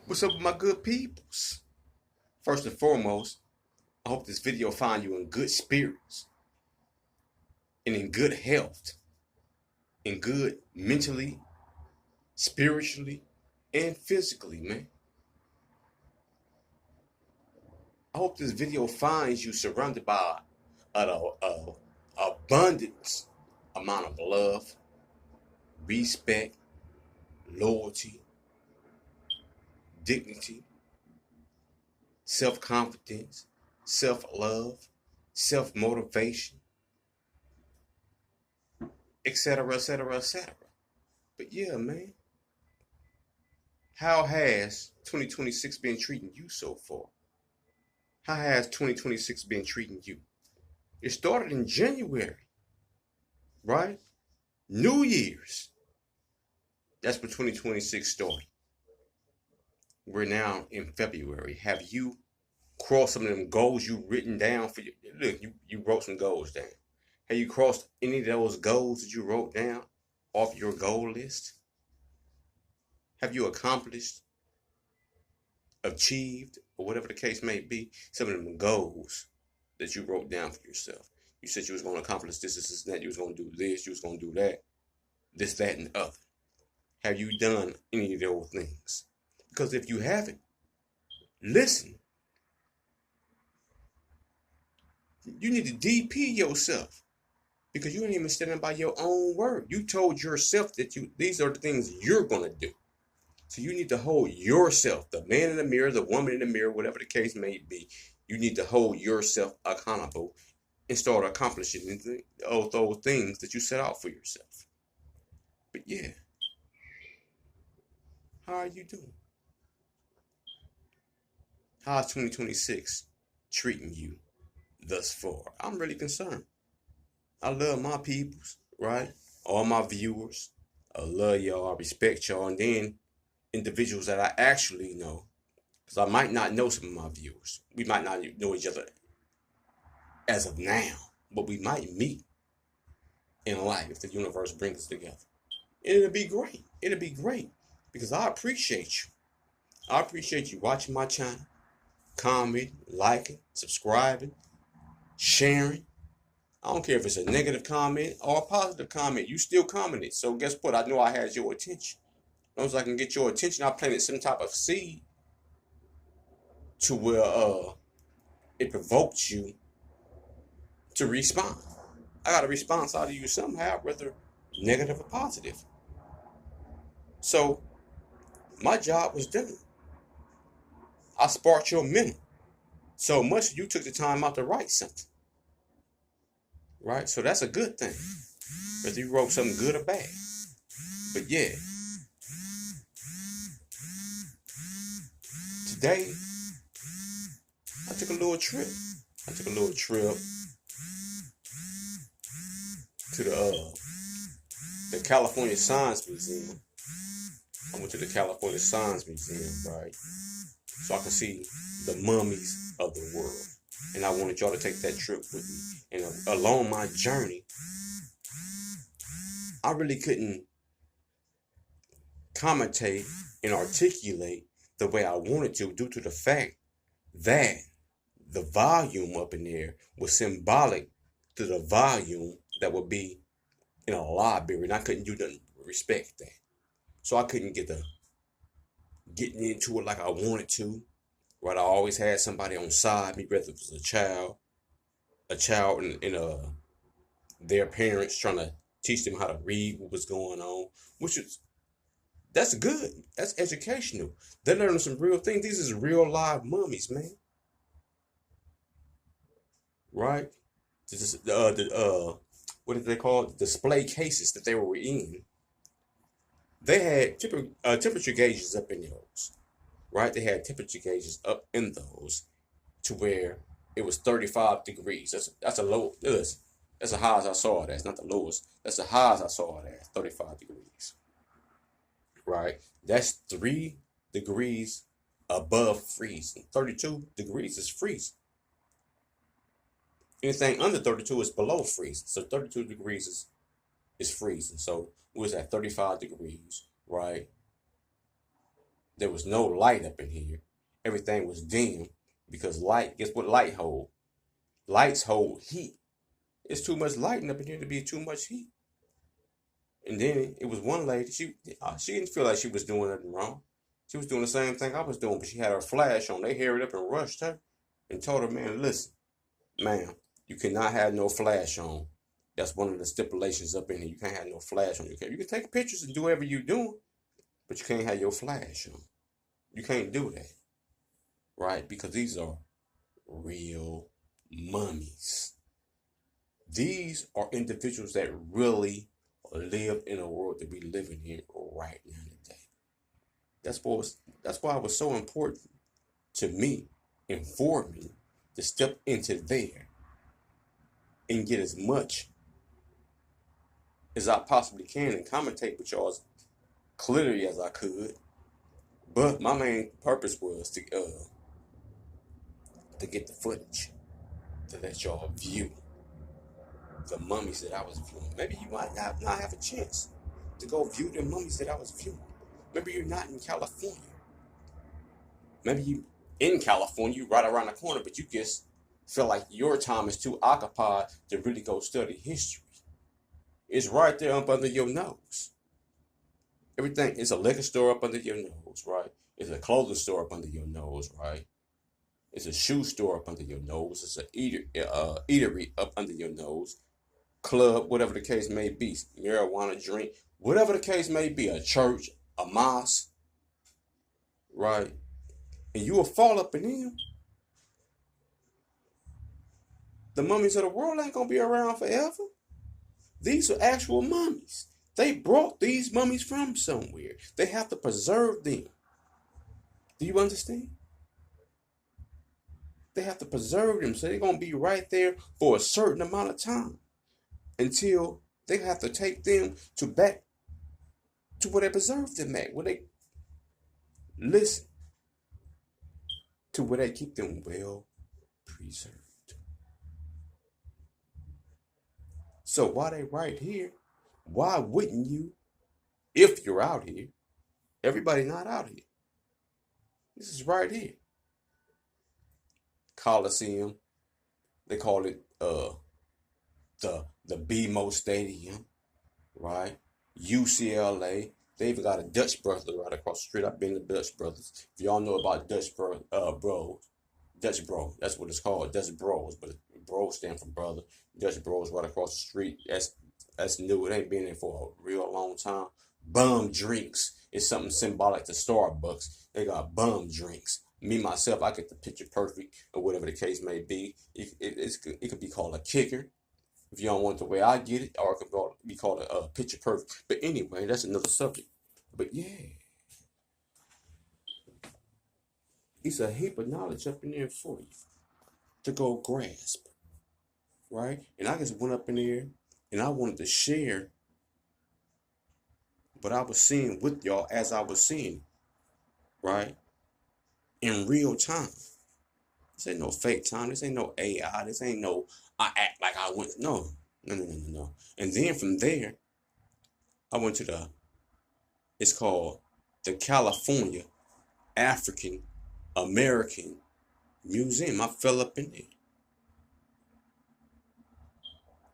What's up with my good peoples? First and foremost, I hope this video find you in good spirits and in good health, in good mentally, spiritually, and physically, man. I hope this video finds you surrounded by an abundance amount of love, respect, loyalty, dignity, self-confidence, self-love, self-motivation, etc., etc., etc. But yeah, man, how has 2026 been treating you so far? How has 2026 been treating you? It started in January, right? New Year's. That's when 2026 started. We're now in February. Have you crossed some of them goals you written down for you? Look, you wrote some goals down. Have you crossed any of those goals that you wrote down off your goal list? Have you accomplished, achieved, or whatever the case may be, some of them goals that you wrote down for yourself? You said you was going to accomplish this, and that. You was going to do this, you was going to do that, this, that, and the other. Have you done any of those things? Because if you haven't, listen. You need to DP yourself because you ain't even standing by your own word. You told yourself that these are the things you're going to do. So you need to hold yourself, the man in the mirror, the woman in the mirror, whatever the case may be. You need to hold yourself accountable and start accomplishing those things that you set out for yourself. But yeah, how are you doing? How's 2026 treating you thus far? I'm really concerned. I love my peoples, right? All my viewers. I love y'all. I respect y'all. And then individuals that I actually know. Because I might not know some of my viewers. We might not know each other as of now. But we might meet in life if the universe brings us together. And it'll be great. It'll be great. Because I appreciate you. I appreciate you watching my channel, commenting, liking, subscribing, sharing. I don't care if it's a negative comment or a positive comment. You still commented. So guess what? I know I had your attention. As long as I can get your attention, I planted some type of seed to where it provoked you to respond. I got a response out of you somehow, whether negative or positive. So my job was done. I sparked your mental so much you took the time out to write something. Right? So that's a good thing. Whether you wrote something good or bad. But yeah. Today, I took a little trip. I took a little trip to the California Science Museum. I went to the California Science Museum, right? So I could see the mummies of the world. And I wanted y'all to take that trip with me. And along my journey, I really couldn't commentate and articulate the way I wanted to due to the fact that the volume up in there was symbolic to the volume that would be in a library. And I couldn't do nothing but respect that. So I couldn't getting into it like I wanted to. Right? I always had somebody on side me, whether it was a child and their parents trying to teach them how to read what was going on, that's good. That's educational. They're learning some real things. These is real live mummies, man. Right? This is what did they call it? Display cases that they were in. They had temperature gauges up in those. Right? They had temperature gauges up in those to where it was 35 degrees. That's a low. That's the highest I saw it as, not the lowest. That's the highest I saw it as, 35 degrees. Right? That's 3 degrees above freezing. 32 degrees is freezing. Anything under 32 is below freezing. So 32 degrees is freezing. So it was at 35 degrees, right? There was no light up in here. Everything was dim because light, guess what light hold? Lights hold heat. It's too much lighting up in here to be too much heat. And then it was one lady, she didn't feel like she was doing nothing wrong. She was doing the same thing I was doing, but she had her flash on. They hurried up and rushed her and told her, man, listen, ma'am, you cannot have no flash on. That's one of the stipulations up in here. You can't have no flash on. You can take pictures and do whatever you're doing, but you can't have your flash on. You can't do that, right? Because these are real mummies. These are individuals that really live in a world that we live in here right now today. That's why it was so important to me and for me to step into there and get as much as I possibly can and commentate with y'all as clearly as I could. But my main purpose was to get the footage, to let y'all view the mummies that I was viewing. Maybe you might not have a chance to go view the mummies that I was viewing. Maybe you're not in California. Maybe you in California, you right around the corner, but you just feel like your time is too occupied to really go study history. It's right there up under your nose. Everything is a liquor store up under your nose, right? It's a clothing store up under your nose, right? It's a shoe store up under your nose. It's an eatery up under your nose. Club, whatever the case may be, marijuana drink, whatever the case may be, a church, a mosque, right? And you will fall up in them. The mummies of the world ain't gonna be around forever. These are actual mummies. They brought these mummies from somewhere. They have to preserve them. Do you understand? They have to preserve them, so they're gonna be right there for a certain amount of time until they have to take them back to where they preserve them at, where they listen to where they keep them well preserved. So while they right here, why wouldn't you, if you're out here, everybody not out here? This is right here. Coliseum. They call it the BMO Stadium, right? UCLA. They even got a Dutch Brothers right across the street. I've been to Dutch Brothers. If y'all know about Bros, Dutch Bro, that's what it's called, Dutch Bros, but bro stand for brother. Dutch Bros right across the street. That's new. It ain't been there for a real long time. Bum drinks is something symbolic to Starbucks. They got bum drinks. Me myself, I get the picture perfect or whatever the case may be. It could be called a kicker if you don't want the way I get it, or it could be called a picture perfect. But anyway, that's another subject. But yeah, it's a heap of knowledge up in there for you to go grasp, right? And I just went up in there and I wanted to share what I was seeing with y'all as I was seeing, right? In real time. This ain't no fake time. This ain't no AI. This ain't no I act like I went. No. No. And then from there, I went to it's called the California African American Museum. I fell up in there.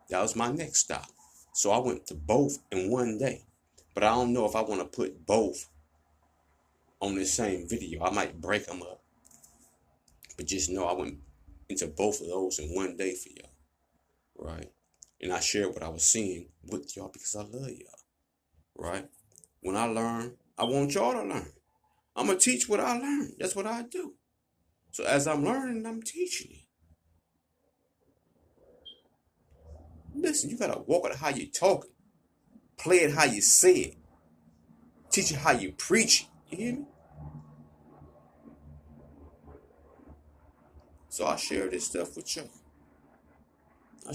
That was my next stop. So I went to both in one day. But I don't know if I want to put both on the same video. I might break them up. But just know I went into both of those in one day for y'all. Right? And I shared what I was seeing with y'all because I love y'all. Right? When I learn, I want y'all to learn. I'm going to teach what I learned. That's what I do. So as I'm learning, I'm teaching it. Listen, you got to walk it how you talk it. Play it how you say it. Teach it how you preach it. You hear me? So I share this stuff with y'all. I'm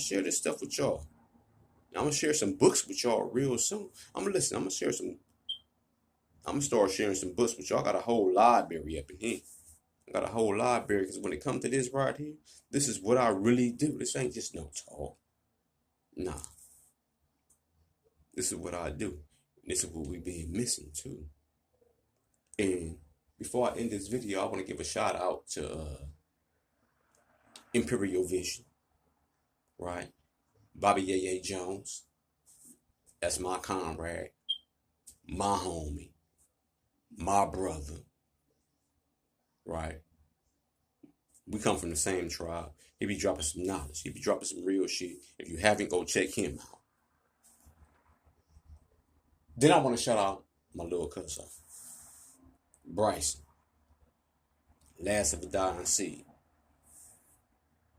going to share some books with y'all real soon. I'm going to start sharing some books with y'all. I got a whole library up in here. I got a whole library because when it comes to this right here, this is what I really do. This ain't just no talk. Nah. This is what I do. This is what we been missing too. And Before I end this video, I want to give a shout out to Imperial Vision, right? Bobby Yeye Jones. That's my comrade, my homie, my brother, right? We come from the same tribe. He be dropping some knowledge. He be dropping some real shit. If you haven't, go check him out. Then I want to shout out my little cousin, Bryson, last of a dying seed,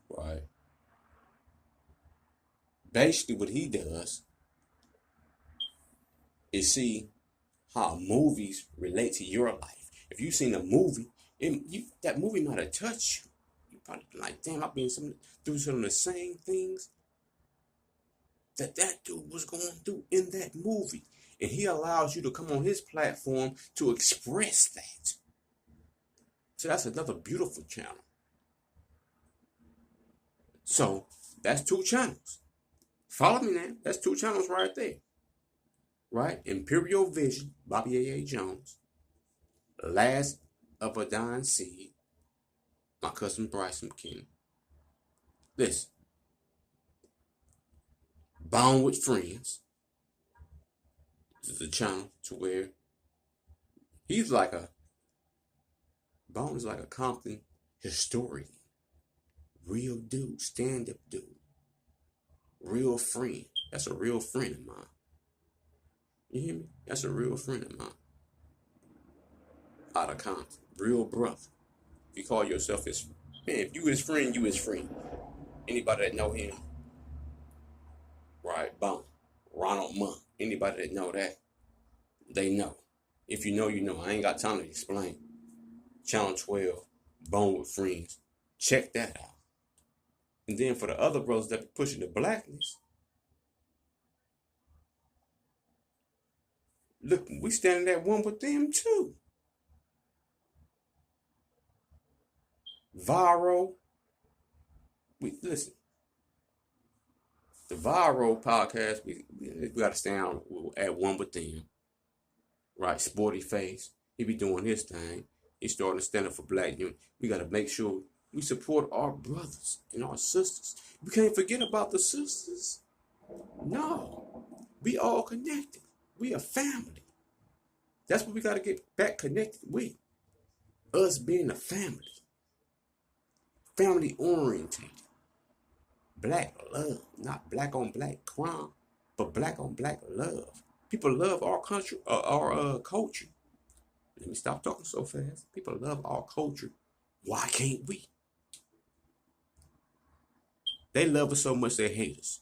right? Basically, what he does is see how movies relate to your life. If you've seen a movie, that movie might have touched you. You probably be like, damn, I've been through some of the same things that dude was going through in that movie. And he allows you to come on his platform to express that. So that's another beautiful channel. So that's 2 channels. Follow me now. That's 2 channels right there. Right? Imperial Vision, Bobby A. Jones. Last of a Dying Seed, my cousin Bryson King. Listen. Bond with Friends. This is a channel to where he's like Bone is like a Compton historian. Real dude, stand-up dude. Real friend. That's a real friend of mine. You hear me? That's a real friend of mine. Out of Compton. Real brother. If you call yourself his man, if you his friend, you his friend. Anybody that know him, right? Bone. Ronald Monk. Anybody that know that, they know. If you know, you know. I ain't got time to explain. Channel 12, Bone with Friends. Check that out. And then for the other brothers that be pushing the blackness, look, we standing at one with them too. Viral. Listen. The Viral podcast, we got to stand at one with them. Right, Sporty Face. He be doing his thing. He's starting to stand up for black unity. We got to make sure we support our brothers and our sisters. We can't forget about the sisters. No. We all connected. We a family. That's what we got to get back connected with. Us being a family. Family oriented. Black love. Not black on black crime, but black on black love. People love our country, our culture. Let me stop talking so fast. People love our culture. Why can't we? They love us so much they hate us.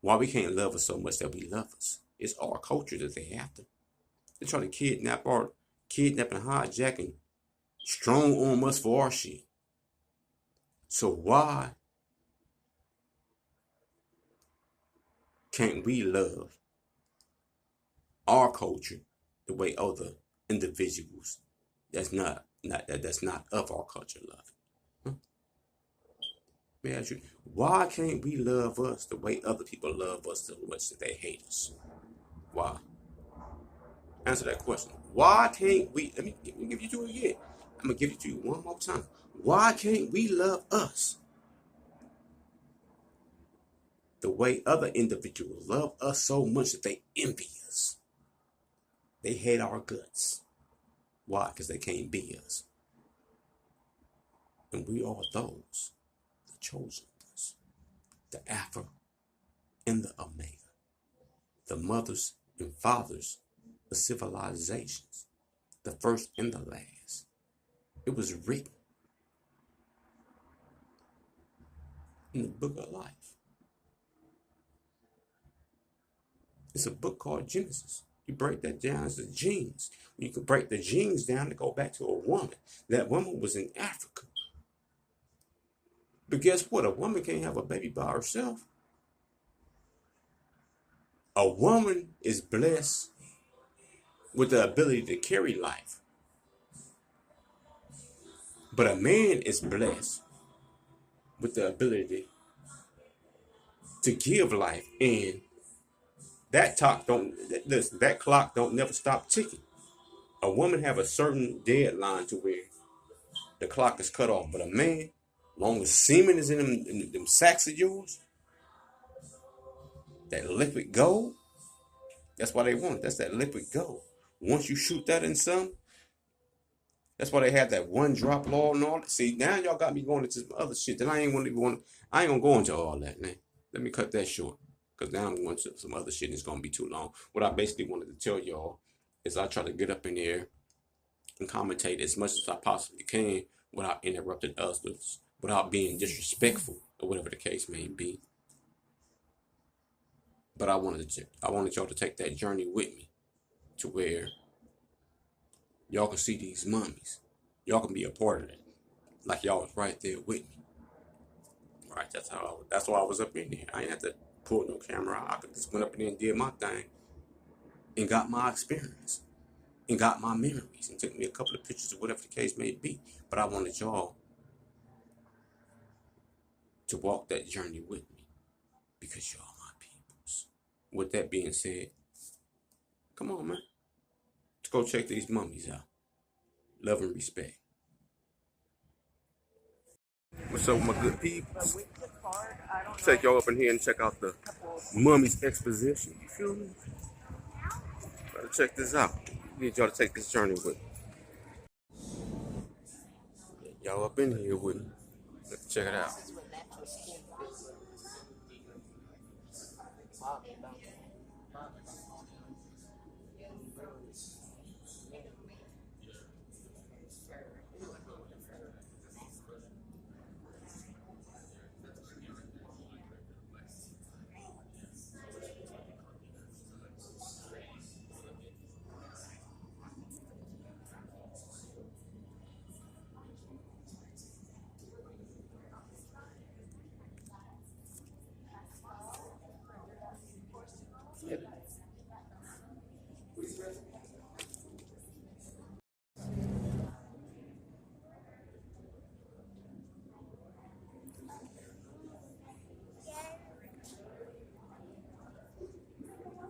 Why we can't love us so much that we love us? It's our culture that they have to. They're trying to kidnap and hijack and strong arm us for our shit. So why can't we love our culture the way other individuals that's not of our culture love it? Huh? May I ask you, why can't we love us the way other people love us so much that they hate us? Why? Answer that question. Why can't we? Let me give you to it again. I'm gonna give it to you one more time. Why can't we love us the way other individuals love us so much that they envy us? They hate our guts. Why? Because they can't be us. And we are those, the chosen ones, the Alpha and the Omega, the mothers and fathers of civilizations, the first and the last. It was written in the book of life. It's a book called Genesis. You break that down as the genes. You could break the genes down to go back to a woman. That woman was in Africa. But guess what? A woman can't have a baby by herself. A woman is blessed with the ability to carry life. But a man is blessed with the ability to give life. And that clock don't never stop ticking. A woman have a certain deadline to where the clock is cut off, but a man, long as semen is in them sacks of yours, that liquid gold, that's why they want it. That's that liquid gold. Once you shoot that in some, that's why they have that one drop law and all that. See, now y'all got me going into some other shit that I ain't gonna go into all that, man. Let me cut that short. Cause now I'm going to some other shit and it's gonna be too long. What I basically wanted to tell y'all is I try to get up in there and commentate as much as I possibly can without interrupting others, without being disrespectful or whatever the case may be. But I wanted y'all to take that journey with me to where y'all can see these mummies. Y'all can be a part of it. Like y'all was right there with me. Right, that's why I was up in there. I ain't have to pull no camera out. I could just went up in there and did my thing and got my experience and got my memories and took me a couple of pictures of whatever the case may be. But I wanted y'all to walk that journey with me because y'all my peoples. With that being said, come on, man. Let's go check these mummies out. Love and respect. What's up, my good people? Take y'all up in here and check out the Mummies exposition. You feel me? Gotta check this out. Need y'all to take this journey with me. Y'all up in here with me. Let's check it out.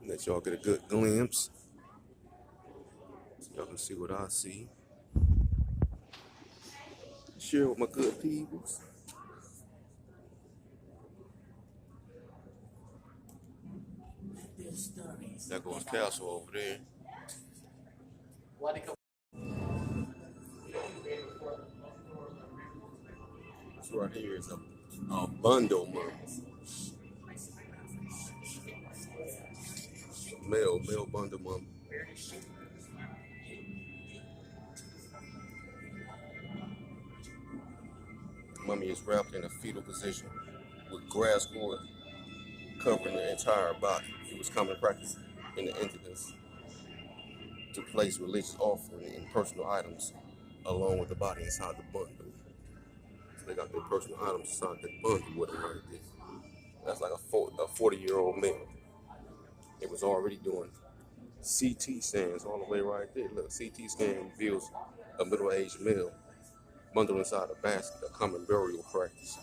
Let y'all get a good glimpse. So y'all can see what I see. Share with my good peoples. That goes castle over there. This right here is a bundle mummy. Male bundle mummy. Mummy is wrapped in a fetal position with grass cord covering the entire body. It was common practice in the Indians to place religious offering and personal items along with the body inside the bundle. So they got their personal items inside the bundle with them right there. That's like a 40-year-old male. It was already doing CT scans all the way right there. Look, CT scan reveals a middle-aged male bundled inside a basket, a common burial practice.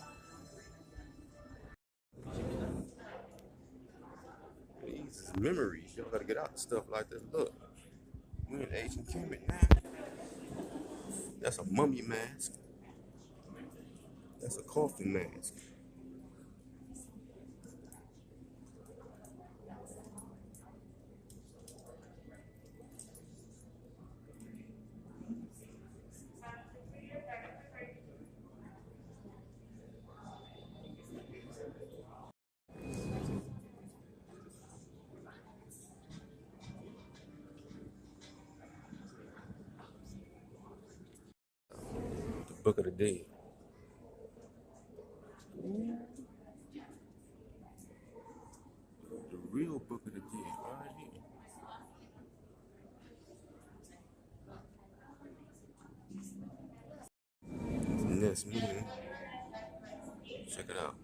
These is memories. Y'all gotta get out and stuff like that. Look, we're in ancient Kemet now. That's a mummy mask. That's a coffin mask. The Book of the Dead. The real Book of the Dead, right here. Next meeting. Check it out.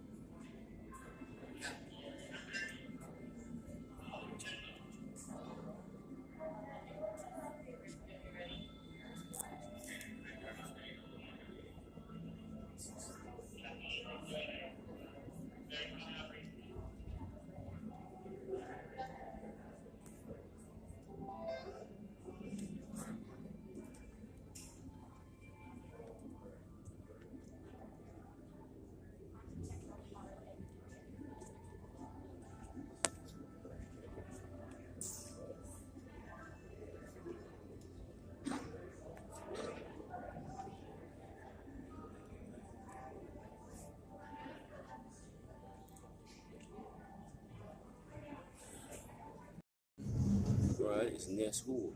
Nice nest hoard.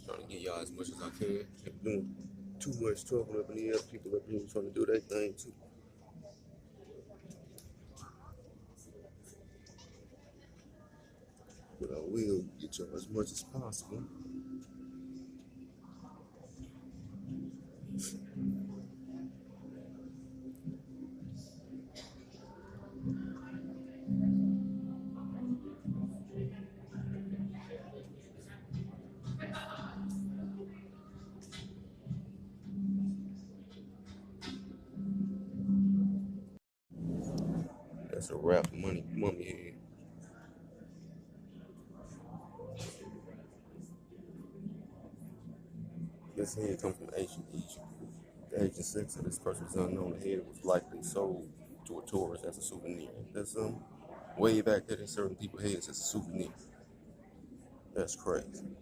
Trying to get y'all as much as I can. If doing too much talking up in the air, people up here trying to do their thing too. But I will get y'all as much as possible. That's a wrap, mummy head. This head comes from ancient Egypt. The ancient sex of this person is unknown. The head was likely sold to a tourist as a souvenir. That's way back there, there's certain people's heads as a souvenir. That's crazy.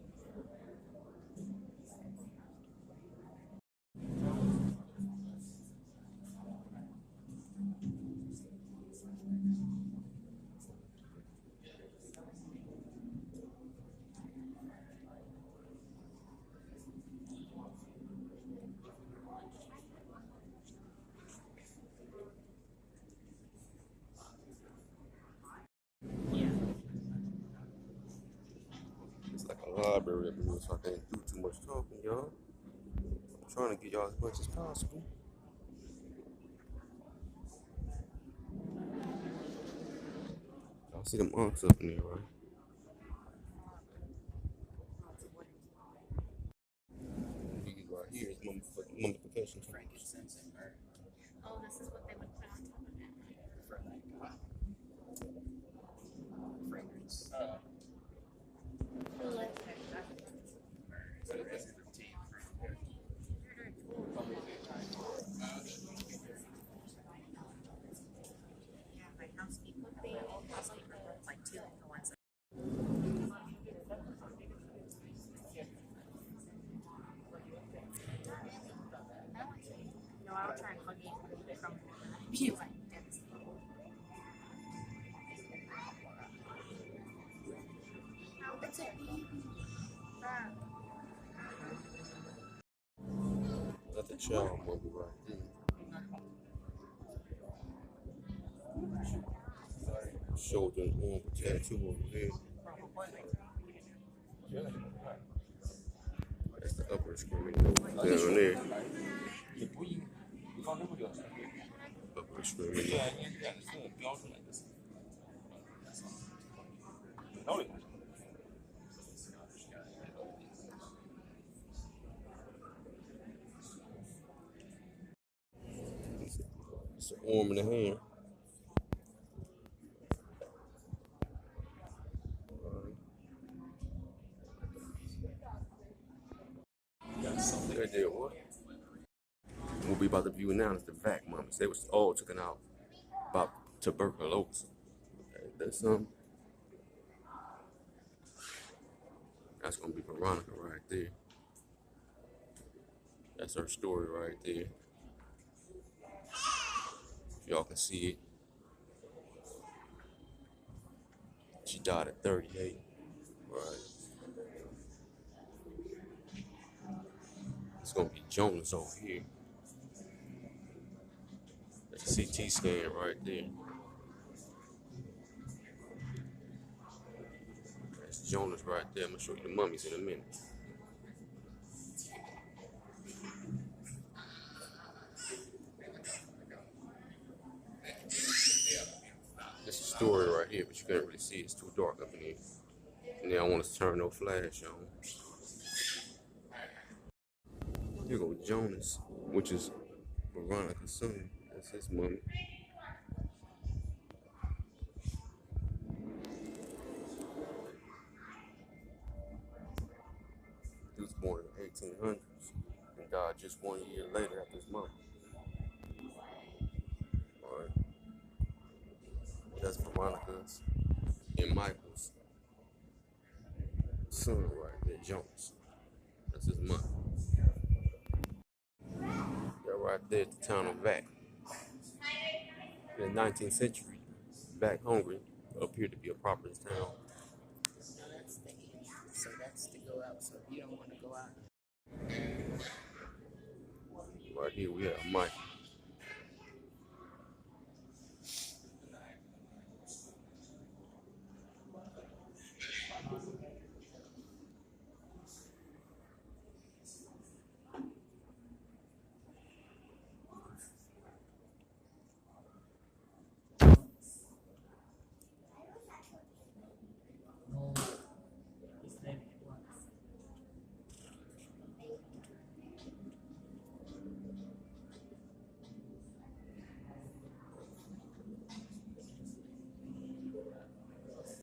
It's like a library up here, so I can't do too much talking, y'all. I'm trying to get y'all as much as possible. Y'all see them unks up in there, right? These right here is mummification. Frankincense and myrrh. Oh, this is what they would put on top of it. For like fragrance. My house people, they all have like two the ones. No, I'll try and hug it from you like this. It's a baby. That's a child mummy right there. Shoulder and arm tattoo over here. That's the upper extremity down there. Upper extremity. It's an arm and a hand. They did what? What we about to view now is the vac mummies. They was all taken out about tuberculosis. Okay, that's gonna be Veronica right there. That's her story right there. Y'all can see it. She died at 38. Right. It's gonna be Jonas over here. That's a CT scan right there. That's Jonas right there. I'm gonna show you the mummies in a minute. This is a story right here, but you can't really see it. It's too dark up in here. And then I want to turn no flash on. Here go Jonas, which is Veronica's son. That's his mummy. He was born in the 1800s and died just 1 year later after his mom. Alright. That's Veronica's and Michael's son right there, Jones. That's his mother. They're right there at the town of Vac. in the 19th century, back hungry, appeared to be a prosperous town. Now that's the east. So that's to go out. So if you don't want to go out. Right here we have Mike.